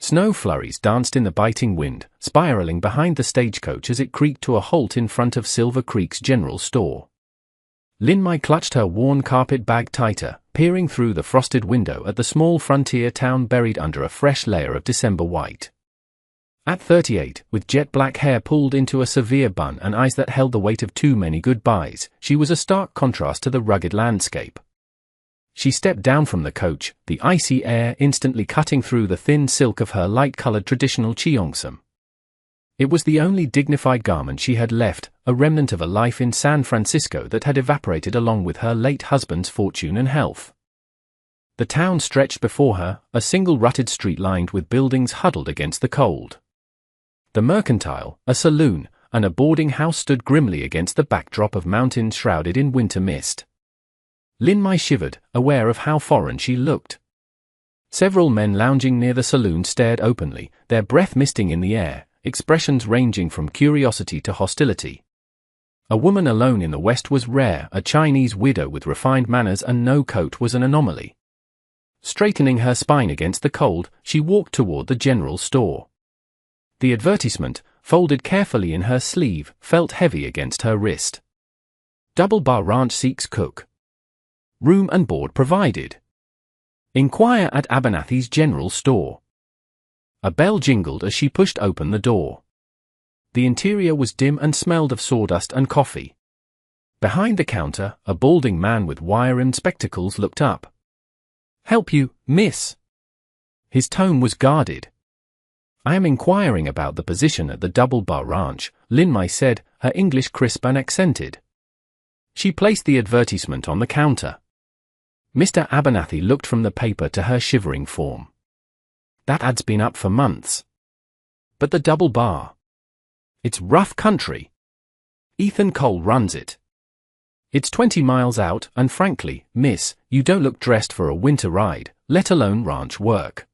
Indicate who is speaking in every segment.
Speaker 1: Snow flurries danced in the biting wind, spiraling behind the stagecoach as it creaked to a halt in front of Silver Creek's general store. Lin Mai clutched her worn carpet bag tighter, peering through the frosted window at the small frontier town buried under a fresh layer of December white. At 38, with jet black hair pulled into a severe bun and eyes that held the weight of too many goodbyes, she was a stark contrast to the rugged landscape. She stepped down from the coach, the icy air instantly cutting through the thin silk of her light-colored traditional cheongsam. It was the only dignified garment she had left, a remnant of a life in San Francisco that had evaporated along with her late husband's fortune and health. The town stretched before her, a single rutted street lined with buildings huddled against the cold. The Mercantile, a saloon, and a boarding house stood grimly against the backdrop of mountains shrouded in winter mist. Lin Mai shivered, aware of how foreign she looked. Several men lounging near the saloon stared openly, their breath misting in the air, expressions ranging from curiosity to hostility. A woman alone in the West was rare, a Chinese widow with refined manners and no coat was an anomaly. Straightening her spine against the cold, she walked toward the general store. The advertisement, folded carefully in her sleeve, felt heavy against her wrist. Double Bar Ranch seeks cook. Room and board provided. Inquire at Abernathy's general store. A bell jingled as she pushed open the door. The interior was dim and smelled of sawdust and coffee. Behind the counter, a balding man with wire-rimmed spectacles looked up. "Help you, miss?" His tone was guarded. "I am inquiring about the position at the Double Bar Ranch," Lin Mai said, her English crisp and accented. She placed the advertisement on the counter. Mr. Abernathy looked from the paper to her shivering form. "That ad's been up for months." "But the Double Bar? It's rough country. Ethan Cole runs it. It's 20 miles out, and frankly, miss, you don't look dressed for a winter ride, let alone ranch work."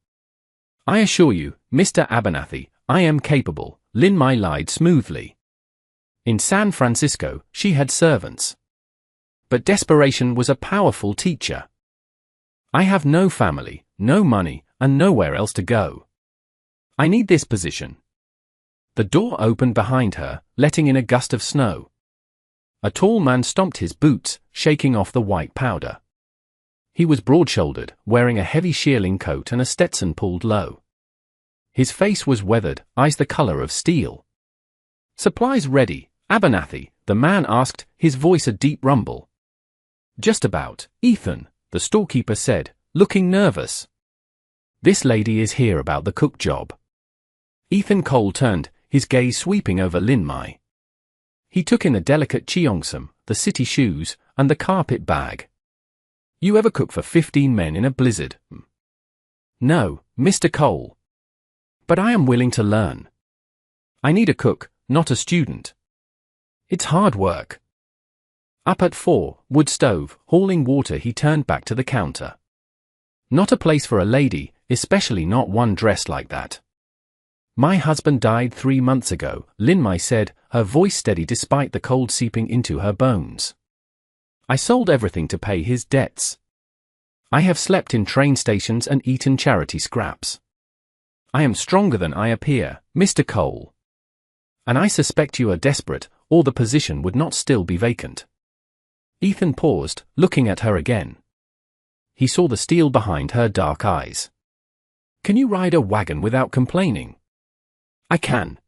Speaker 1: "I assure you, Mr. Abernathy, I am capable," Lin Mai lied smoothly. In San Francisco, she had servants. But desperation was a powerful teacher. "I have no family, no money, and nowhere else to go. I need this position." The door opened behind her, letting in a gust of snow. A tall man stomped his boots, shaking off the white powder. He was broad-shouldered, wearing a heavy shearling coat and a Stetson pulled low. His face was weathered, eyes the color of steel. "Supplies ready, Abernathy?" the man asked, his voice a deep rumble. "Just about, Ethan," the storekeeper said, looking nervous. "This lady is here about the cook job." Ethan Cole turned, his gaze sweeping over Lin Mai. He took in the delicate cheongsam, the city shoes, and the carpet bag. "You ever cook for 15 men in a blizzard?" "No, Mr. Cole. But I am willing to learn. I need a cook, not a student. It's hard work." Up at 4, wood stove, hauling water, he turned back to the counter. "Not a place for a lady, especially not one dressed like that." "My husband died 3 months ago," Lin Mai said, her voice steady despite the cold seeping into her bones. "I sold everything to pay his debts. I have slept in train stations and eaten charity scraps. I am stronger than I appear, Mr. Cole. And I suspect you are desperate, or the position would not still be vacant." Ethan paused, looking at her again. He saw the steel behind her dark eyes. "Can you ride a wagon without complaining?" "I can."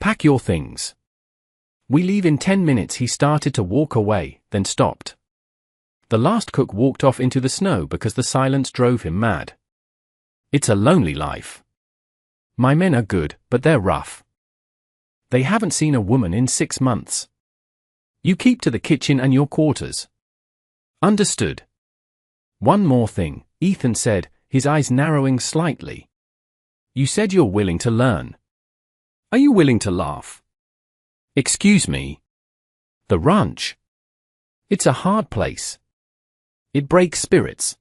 Speaker 1: "Pack your things. We leave in 10 minutes." He started to walk away, then stopped. The last cook walked off into the snow because the silence drove him mad. "It's a lonely life. My men are good, but they're rough. They haven't seen a woman in 6 months. You keep to the kitchen and your quarters." "Understood." "One more thing," Ethan said, his eyes narrowing slightly. "You said you're willing to learn. Are you willing to laugh?" "Excuse me." "The ranch. It's a hard place. It breaks spirits.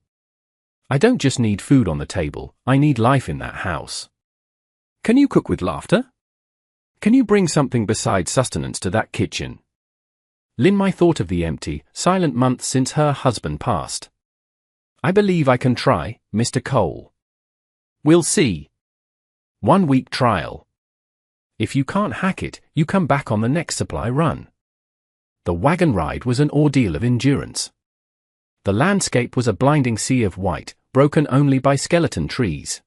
Speaker 1: I don't just need food on the table, I need life in that house. Can you cook with laughter? Can you bring something besides sustenance to that kitchen?" Lin Mai thought of the empty, silent months since her husband passed. "I believe I can try, Mr. Cole. We'll see." 1-week trial. If you can't hack it, you come back on the next supply run. The wagon ride was an ordeal of endurance. The landscape was a blinding sea of white, broken only by skeleton trees.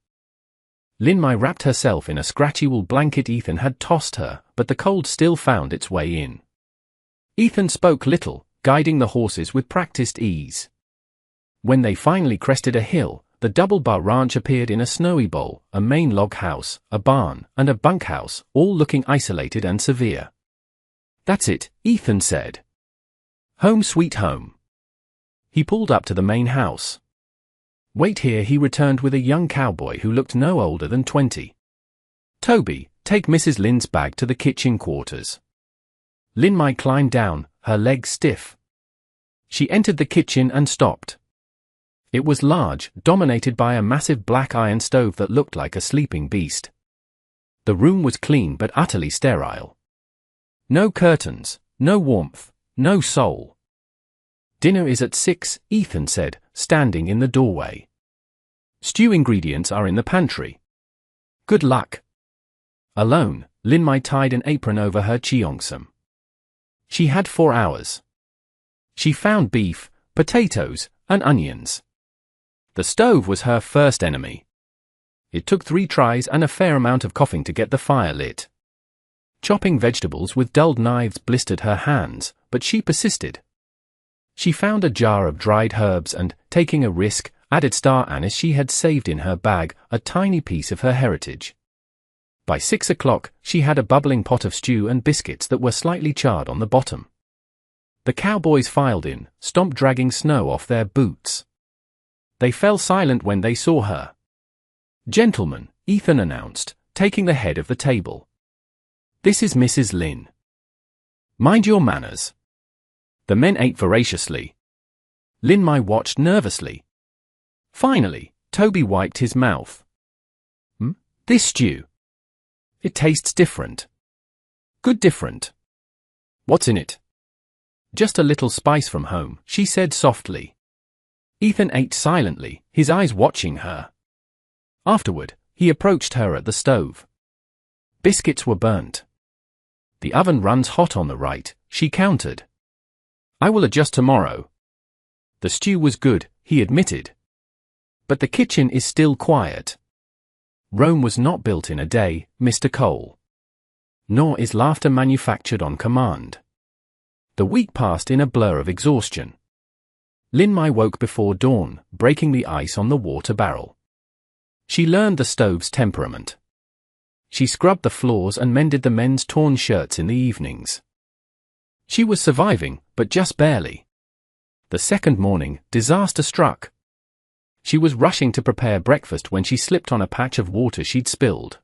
Speaker 1: Lin Mai wrapped herself in a scratchy wool blanket Ethan had tossed her, but the cold still found its way in. Ethan spoke little, guiding the horses with practiced ease. When they finally crested a hill, the double-bar ranch appeared in a snowy bowl, a main log house, a barn, and a bunkhouse, all looking isolated and severe. "That's it," Ethan said. "Home sweet home." He pulled up to the main house. "Wait here," he returned with a young cowboy who looked no older than 20. "Toby, take Mrs. Lin's bag to the kitchen quarters." Lin Mai climbed down, her legs stiff. She entered the kitchen and stopped. It was large, dominated by a massive black iron stove that looked like a sleeping beast. The room was clean but utterly sterile. No curtains, no warmth, no soul. "Dinner is at 6, Ethan said, standing in the doorway. "Stew ingredients are in the pantry. Good luck." Alone, Lin Mai tied an apron over her cheongsam. She had 4 hours. She found beef, potatoes, and onions. The stove was her first enemy. It took 3 tries and a fair amount of coughing to get the fire lit. Chopping vegetables with dulled knives blistered her hands, but she persisted. She found a jar of dried herbs and, taking a risk, added star anise she had saved in her bag, a tiny piece of her heritage. By 6 o'clock, she had a bubbling pot of stew and biscuits that were slightly charred on the bottom. The cowboys filed in, stomp dragging snow off their boots. They fell silent when they saw her. "Gentlemen," Ethan announced, taking the head of the table. "This is Mrs. Lin. Mind your manners." The men ate voraciously. Lin Mai watched nervously. Finally, Toby wiped his mouth. "This stew. It tastes different." "Good different. What's in it?" "Just a little spice from home," she said softly. Ethan ate silently, his eyes watching her. Afterward, he approached her at the stove. Biscuits were burnt. "The oven runs hot on the right," she countered. "I will adjust tomorrow." The stew was good, he admitted. But the kitchen is still quiet. Rome was not built in a day, Mr. Cole. Nor is laughter manufactured on command. The week passed in a blur of exhaustion. Lin Mai woke before dawn, breaking the ice on the water barrel. She learned the stove's temperament. She scrubbed the floors and mended the men's torn shirts in the evenings. She was surviving, but just barely. The second morning, disaster struck. She was rushing to prepare breakfast when she slipped on a patch of water she'd spilled.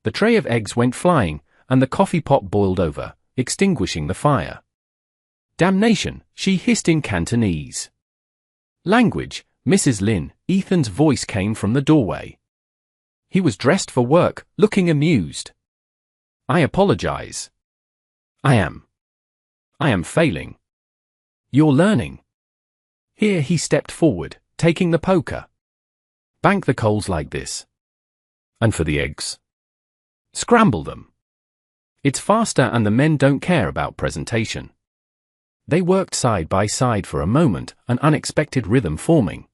Speaker 1: The tray of eggs went flying, and the coffee pot boiled over, extinguishing the fire. "Damnation," she hissed in Cantonese. "Language, Mrs. Lin," Ethan's voice came from the doorway. He was dressed for work, looking amused. "I apologize. I am failing. You're learning." Here he stepped forward, taking the poker. "Bank the coals like this. And for the eggs, scramble them. It's faster and the men don't care about presentation." They worked side by side for a moment, an unexpected rhythm forming.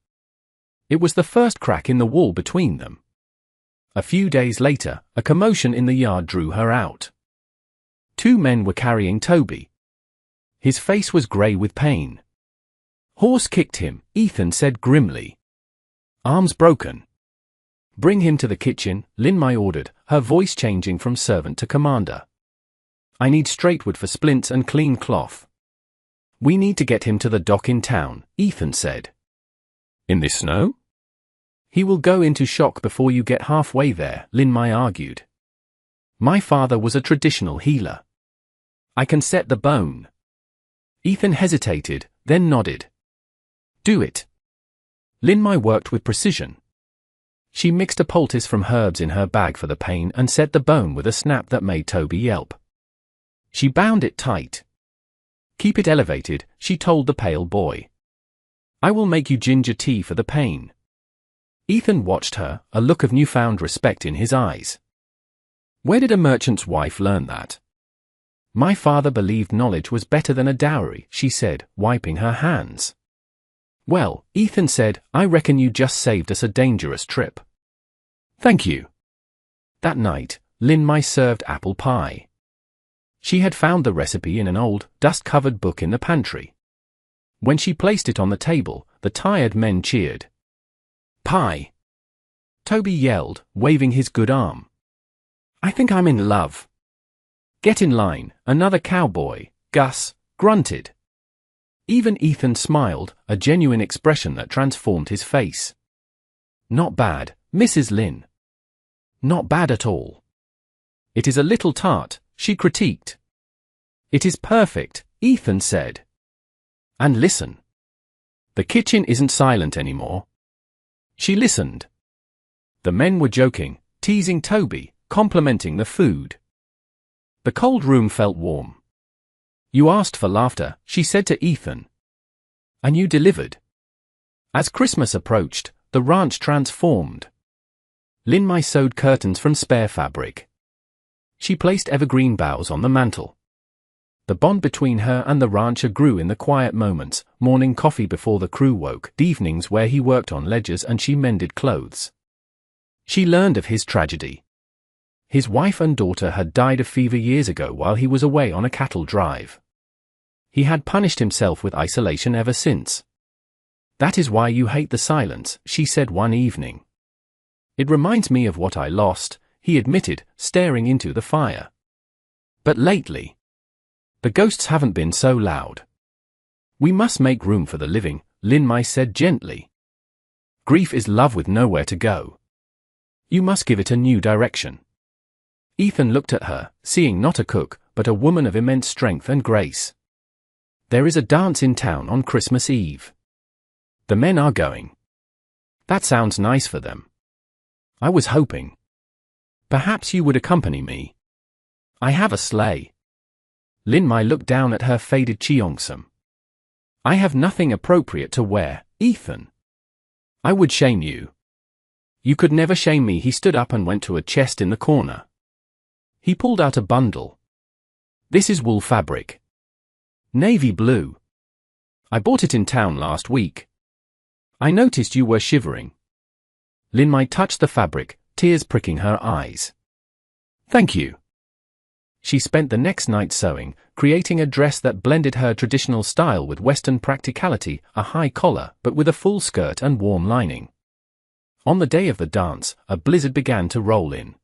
Speaker 1: It was the first crack in the wall between them. A few days later, a commotion in the yard drew her out. 2 men were carrying Toby. His face was grey with pain. "Horse kicked him," Ethan said grimly. "Arms broken." "Bring him to the kitchen," Lin Mai ordered, her voice changing from servant to commander. "I need straight wood for splints and clean cloth." "We need to get him to the dock in town," Ethan said. "In this snow?" "He will go into shock before you get halfway there," Lin Mai argued. "My father was a traditional healer. I can set the bone." Ethan hesitated, then nodded. "Do it." Lin Mai worked with precision. She mixed a poultice from herbs in her bag for the pain and set the bone with a snap that made Toby yelp. She bound it tight. "Keep it elevated," she told the pale boy. "I will make you ginger tea for the pain." Ethan watched her, a look of newfound respect in his eyes. Where did a merchant's wife learn that? My father believed knowledge was better than a dowry, she said, wiping her hands. Well, Ethan said, I reckon you just saved us a dangerous trip. Thank you. That night, Lin Mai served apple pie. She had found the recipe in an old, dust-covered book in the pantry. When she placed it on the table, the tired men cheered. Pie! Toby yelled, waving his good arm. I think I'm in love. Get in line, another cowboy, Gus, grunted. Even Ethan smiled, a genuine expression that transformed his face. Not bad, Mrs. Lin. Not bad at all. It is a little tart, she critiqued. It is perfect, Ethan said. And listen. The kitchen isn't silent anymore. She listened. The men were joking, teasing Toby, complimenting the food. The cold room felt warm. You asked for laughter, she said to Ethan. And you delivered. As Christmas approached, the ranch transformed. Lin Mai sewed curtains from spare fabric. She placed evergreen boughs on the mantel. The bond between her and the rancher grew in the quiet moments, morning coffee before the crew woke, evenings where he worked on ledgers and she mended clothes. She learned of his tragedy. His wife and daughter had died of fever years ago while he was away on a cattle drive. He had punished himself with isolation ever since. That is why you hate the silence, she said one evening. It reminds me of what I lost, he admitted, staring into the fire. But lately, the ghosts haven't been so loud. We must make room for the living, Lin Mai said gently. Grief is love with nowhere to go. You must give it a new direction. Ethan looked at her, seeing not a cook, but a woman of immense strength and grace. There is a dance in town on Christmas Eve. The men are going. That sounds nice for them. I was hoping. Perhaps you would accompany me. I have a sleigh. Lin Mai looked down at her faded cheongsam. I have nothing appropriate to wear, Ethan. I would shame you. You could never shame me. He stood up and went to a chest in the corner. He pulled out a bundle. This is wool fabric. Navy blue. I bought it in town last week. I noticed you were shivering. Lin Mai touched the fabric, tears pricking her eyes. Thank you. She spent the next night sewing, creating a dress that blended her traditional style with Western practicality, a high collar but with a full skirt and warm lining. On the day of the dance, a blizzard began to roll in.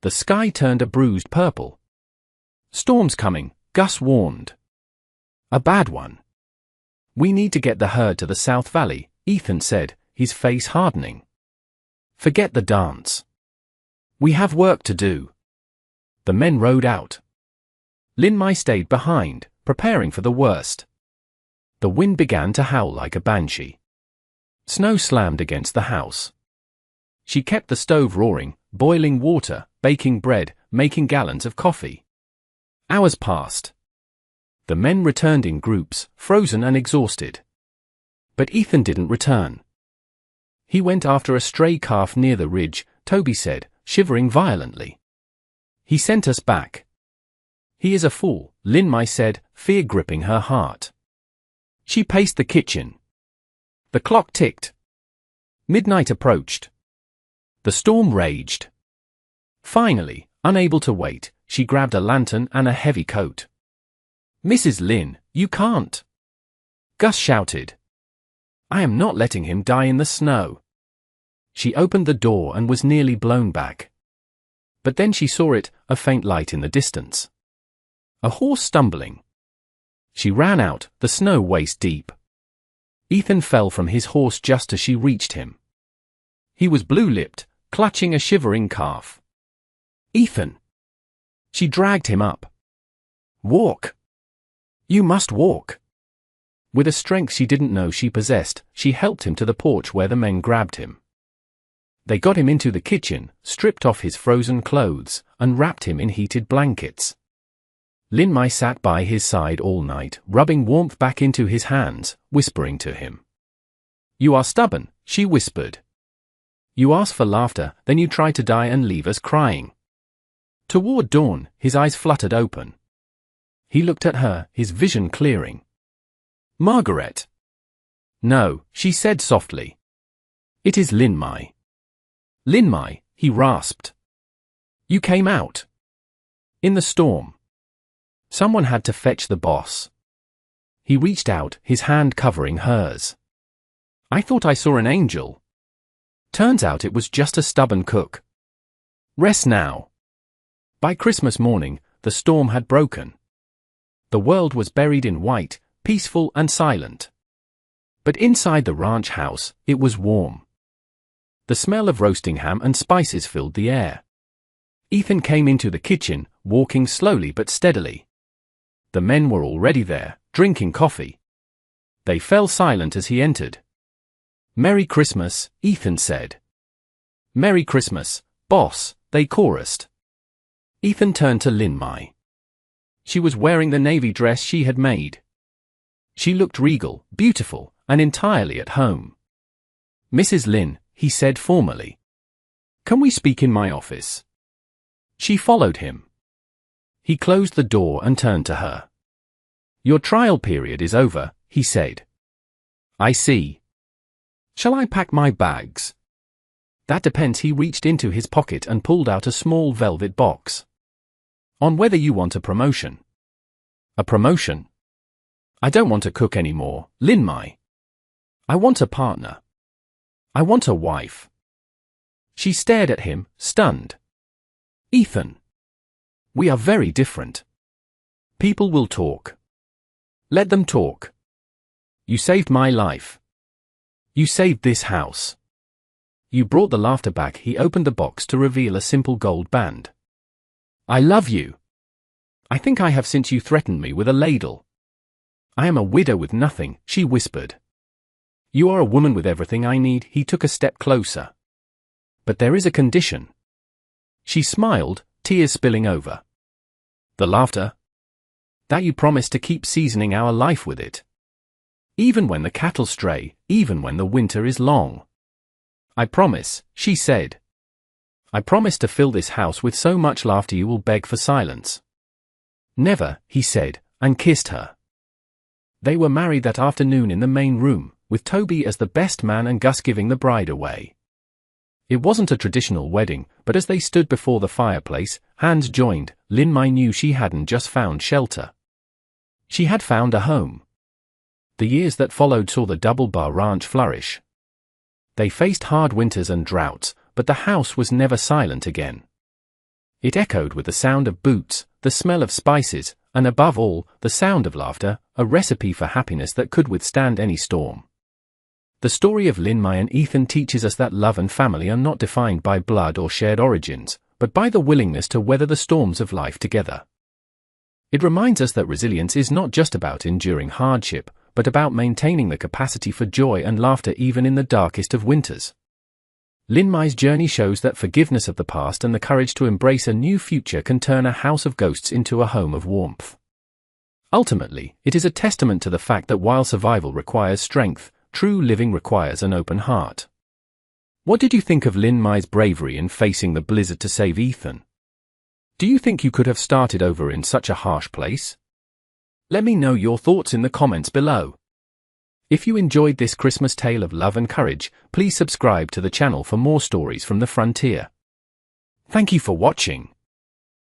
Speaker 1: The sky turned a bruised purple. Storm's coming, Gus warned. A bad one. We need to get the herd to the South Valley, Ethan said, his face hardening. Forget the dance. We have work to do. The men rode out. Lin Mai stayed behind, preparing for the worst. The wind began to howl like a banshee. Snow slammed against the house. She kept the stove roaring, boiling water, baking bread, making gallons of coffee. Hours passed. The men returned in groups, frozen and exhausted. But Ethan didn't return. He went after a stray calf near the ridge, Toby said, shivering violently. He sent us back. He is a fool, Lin Mai said, fear gripping her heart. She paced the kitchen. The clock ticked. Midnight approached. The storm raged. Finally, unable to wait, she grabbed a lantern and a heavy coat. Mrs. Lin, you can't. Gus shouted. I am not letting him die in the snow. She opened the door and was nearly blown back. But then she saw it, a faint light in the distance. A horse stumbling. She ran out, the snow waist deep. Ethan fell from his horse just as she reached him. He was blue-lipped, clutching a shivering calf. Ethan! She dragged him up. Walk! You must walk! With a strength she didn't know she possessed, she helped him to the porch where the men grabbed him. They got him into the kitchen, stripped off his frozen clothes, and wrapped him in heated blankets. Lin Mai sat by his side all night, rubbing warmth back into his hands, whispering to him. You are stubborn, she whispered. You ask for laughter, then you try to die and leave us crying. Toward dawn, his eyes fluttered open. He looked at her, his vision clearing. Margaret. No, she said softly. It is Lin Mai. Lin Mai, he rasped. You came out. In the storm. Someone had to fetch the boss. He reached out, his hand covering hers. I thought I saw an angel. Turns out it was just a stubborn cook. Rest now. By Christmas morning, the storm had broken. The world was buried in white, peaceful and silent. But inside the ranch house, it was warm. The smell of roasting ham and spices filled the air. Ethan came into the kitchen, walking slowly but steadily. The men were already there, drinking coffee. They fell silent as he entered. Merry Christmas, Ethan said. Merry Christmas, boss, they chorused. Ethan turned to Lin Mai. She was wearing the navy dress she had made. She looked regal, beautiful, and entirely at home. Mrs. Lin, he said formally. Can we speak in my office? She followed him. He closed the door and turned to her. Your trial period is over, he said. I see. Shall I pack my bags? That depends. He reached into his pocket and pulled out a small velvet box. On whether you want a promotion. A promotion? I don't want to cook anymore, Lin Mai. I want a partner. I want a wife. She stared at him, stunned. Ethan. We are very different. People will talk. Let them talk. You saved my life. You saved this house. You brought the laughter back. He opened the box to reveal a simple gold band. I love you. I think I have since you threatened me with a ladle. I am a widow with nothing, she whispered. You are a woman with everything I need. He took a step closer. But there is a condition. She smiled, tears spilling over. The laughter? That you promise to keep seasoning our life with it. Even when the cattle stray, even when the winter is long. I promise, she said. I promise to fill this house with so much laughter you will beg for silence. Never, he said, and kissed her. They were married that afternoon in the main room, with Toby as the best man and Gus giving the bride away. It wasn't a traditional wedding, but as they stood before the fireplace, hands joined, Lin Mai knew she hadn't just found shelter. She had found a home. The years that followed saw the Double Bar Ranch flourish. They faced hard winters and droughts, but the house was never silent again. It echoed with the sound of boots, the smell of spices, and above all, the sound of laughter, a recipe for happiness that could withstand any storm. The story of Lin Mai and Ethan teaches us that love and family are not defined by blood or shared origins, but by the willingness to weather the storms of life together. It reminds us that resilience is not just about enduring hardship, but about maintaining the capacity for joy and laughter even in the darkest of winters. Lin Mai's journey shows that forgiveness of the past and the courage to embrace a new future can turn a house of ghosts into a home of warmth. Ultimately, it is a testament to the fact that while survival requires strength, true living requires an open heart. What did you think of Lin Mai's bravery in facing the blizzard to save Ethan? Do you think you could have started over in such a harsh place? Let me know your thoughts in the comments below. If you enjoyed this Christmas tale of love and courage, please subscribe to the channel for more stories from the frontier. Thank you for watching.